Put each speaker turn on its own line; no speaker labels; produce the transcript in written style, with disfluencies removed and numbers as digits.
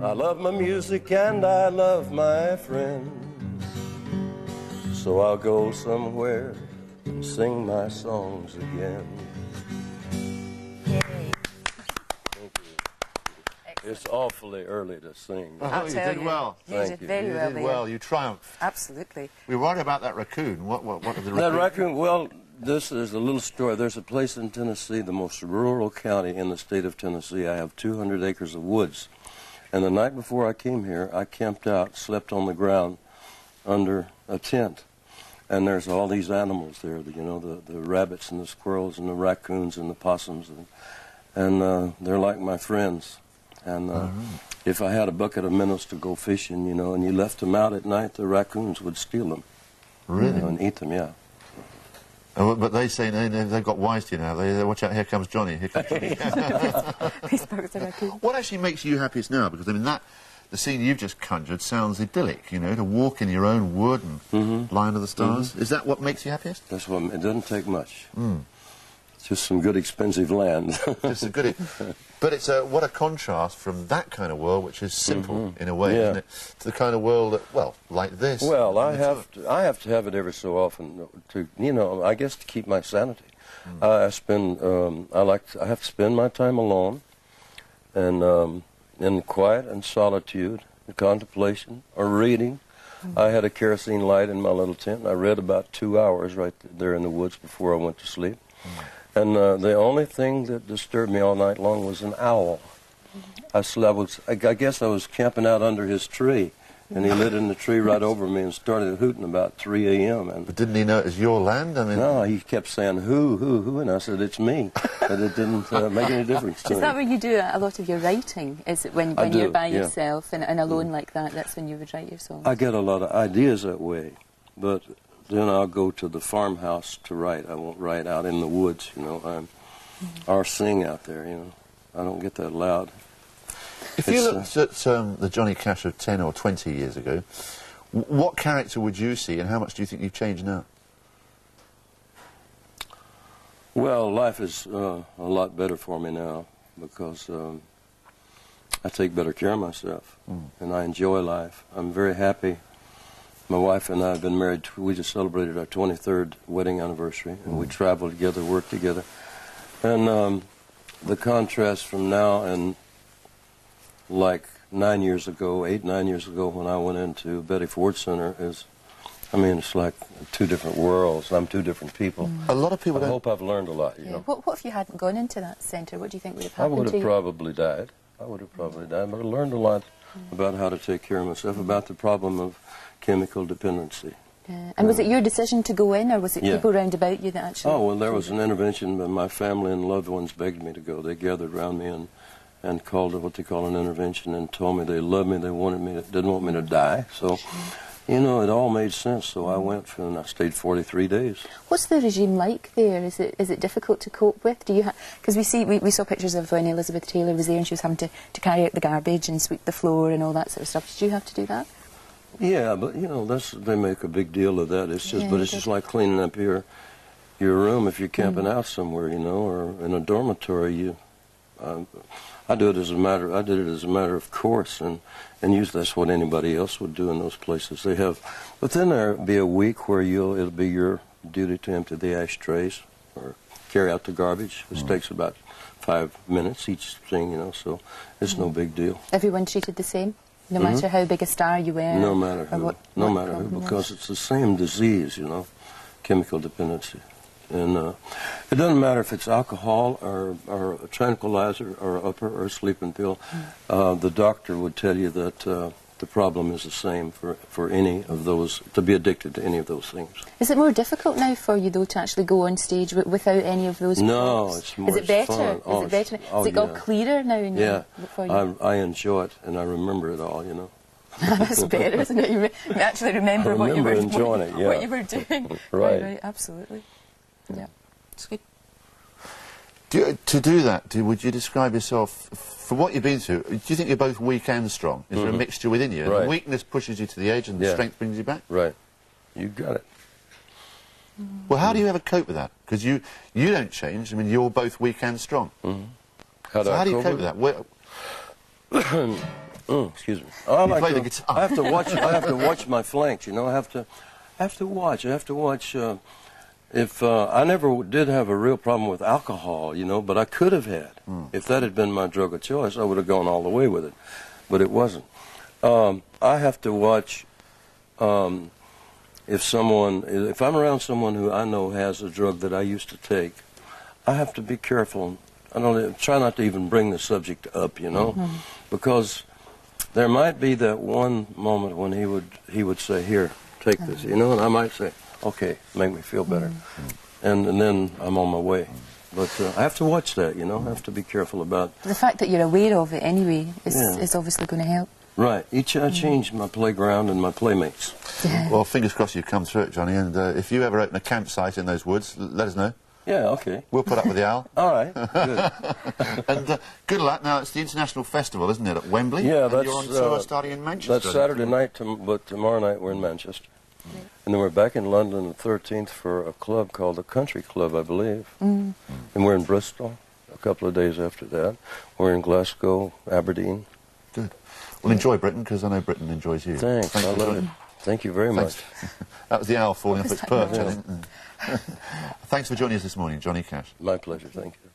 I love my music and I love my friends, so I'll go somewhere and sing my songs again.
Yay.
Thank you. It's awfully early to sing.
Oh, you did well.
You did very well.
You did well. You triumphed.
Absolutely.
We worried about that raccoon. What did the raccoon...
That raccoon, well, this is a little story. There's a place in Tennessee, the most rural county in the state of Tennessee. I have 200 acres of woods. And the night before I came here, I camped out, slept on the ground under a tent. And there's all these animals there, you know, the rabbits and the squirrels and the raccoons and the possums. And they're like my friends. And if I had a bucket of minnows to go fishing, you know, and you left them out at night, the raccoons would steal them.
Really?
You know, and eat them, yeah.
Oh, but they say they've got wise to you now. They watch out, here comes Johnny. Here comes Johnny. What actually makes you happiest now? Because, I mean, the scene you've just conjured sounds idyllic, you know, to walk in your own wood and lie under the stars. Is that what makes you happiest?
That's what, it doesn't take much. It's just some good expensive land.
Just a good... But it's what a contrast from that kind of world, which is simple in a way, isn't it, to the kind of world that, well, like this.
Well, I have to have it every so often to, you know, I guess to keep my sanity. I have to spend my time alone, and in quiet and solitude, and contemplation, or reading. I had a kerosene light in my little tent, and I read about 2 hours right there in the woods before I went to sleep. And the only thing that disturbed me all night long was an owl. I guess I was camping out under his tree, and he lit in the tree right over me and started hooting about 3 a.m.
But didn't he know it was your land? I mean,
no, he kept saying, who, and I said, it's me. But it didn't make any difference to me.
Is that where you do a lot of your writing? Is it when you're by yourself and alone like that, that's when you would write your songs?
I get a lot of ideas that way, but... then I'll go to the farmhouse to write. I won't write out in the woods, you know, or sing out there, you know. I don't get that loud.
If you looked at the Johnny Cash of 10 or 20 years ago, what character would you see, and how much do you think you've changed now?
Well, life is a lot better for me now, because I take better care of myself, and I enjoy life. I'm very happy. My wife and I have been married. We just celebrated our 23rd wedding anniversary, and we travel together, work together. And the contrast from now and like 9 years ago, 9 years ago, when I went into Betty Ford Center is, I mean, it's like two different worlds. I'm two different people.
A lot of people
I hope I've learned a lot, you know.
What if you hadn't gone into that centre? What do you think would have happened to you?
I would have probably died. But I learned a lot about how to take care of myself, about the problem of chemical dependency.
And was it your decision to go in, or was it people round about you that actually...
Oh, well, there was an intervention, but my family and loved ones begged me to go. They gathered around me and called it what they call an intervention, and told me they loved me, they wanted me, didn't want me to die. So, you know, it all made sense. So I went, and I stayed 43 days. What's
the regime like there? Is it difficult to cope with? Do you because we saw pictures of when Elizabeth Taylor was there, and she was having to carry out the garbage and sweep the floor and all that sort of stuff. Did you have to do that?
Yeah, but you know, they make a big deal of that. It's just, but it's just like cleaning up your room if you're camping out somewhere, you know, or in a dormitory. I did it as a matter of course, and usually that's what anybody else would do in those places. They have, but then there'll be a week where it'll be your duty to empty the ashtrays or carry out the garbage, which takes about 5 minutes each thing, you know. So it's no big deal.
Everyone treated the same? No matter how big a star you were?
No matter who. No matter who, because it's the same disease, you know, chemical dependency. And it doesn't matter if it's alcohol or a tranquilizer or upper or a sleeping pill. The doctor would tell you that the problem is the same for any of those, to be addicted to any of those things.
Is it more difficult now for you, though, to actually go on stage without any of those
No,
problems?
it's more
Is it better?
fun.
Is it better? Is it all clearer now for you?
I enjoy it, and I remember it all, you know.
That's better, isn't it? You actually remember what you were
enjoying it,
what you were doing. Right, absolutely. Yeah, it's good.
To do that, would you describe yourself, for what you've been through, do you think you're both weak and strong? Is there a mixture within you?
Right.
The weakness pushes you to the edge and the strength brings you back?
Right. You got it.
Well, how do you ever cope with that? Because you don't change. I mean, you're both weak and strong.
How do you
cope with that?
Excuse me. I
You play the guitar.
I have to watch. I have to watch my flanks. You know, I have to watch. I have to watch. If I never did have a real problem with alcohol, you know, but I could have had. If that had been my drug of choice, I would have gone all the way with it, but it wasn't. I have to watch. If I'm around someone who I know has a drug that I used to take, I have to be careful. I don't try not to even bring the subject up, you know, because there might be that one moment when he would say, "Here, take this," you know, and I might say, "Okay, make me feel better," and then I'm on my way. But I have to watch that, you know. I have to be careful about
The fact that you're aware of it anyway is obviously going to help.
Right. I changed my playground and my playmates.
Yeah.
Well, fingers crossed you come through it, Johnny, and if you ever open a campsite in those woods, let us know.
Yeah, okay.
We'll put up with the owl.
All right, good.
And good luck. Now, it's the International Festival, isn't it, at Wembley?
Yeah,
and
that's...
you're on tour starting in Manchester.
That's Saturday night, but tomorrow night we're in Manchester. And then we're back in London the 13th for a club called the Country Club, I believe. And we're in Bristol a couple of days after that. We're in Glasgow, Aberdeen.
Good. Well, enjoy Britain, because I know Britain enjoys you.
Thanks, I love it. Thank you very much.
That was the owl falling off its perch, I think. Thanks for joining us this morning, Johnny Cash.
My pleasure, thank you.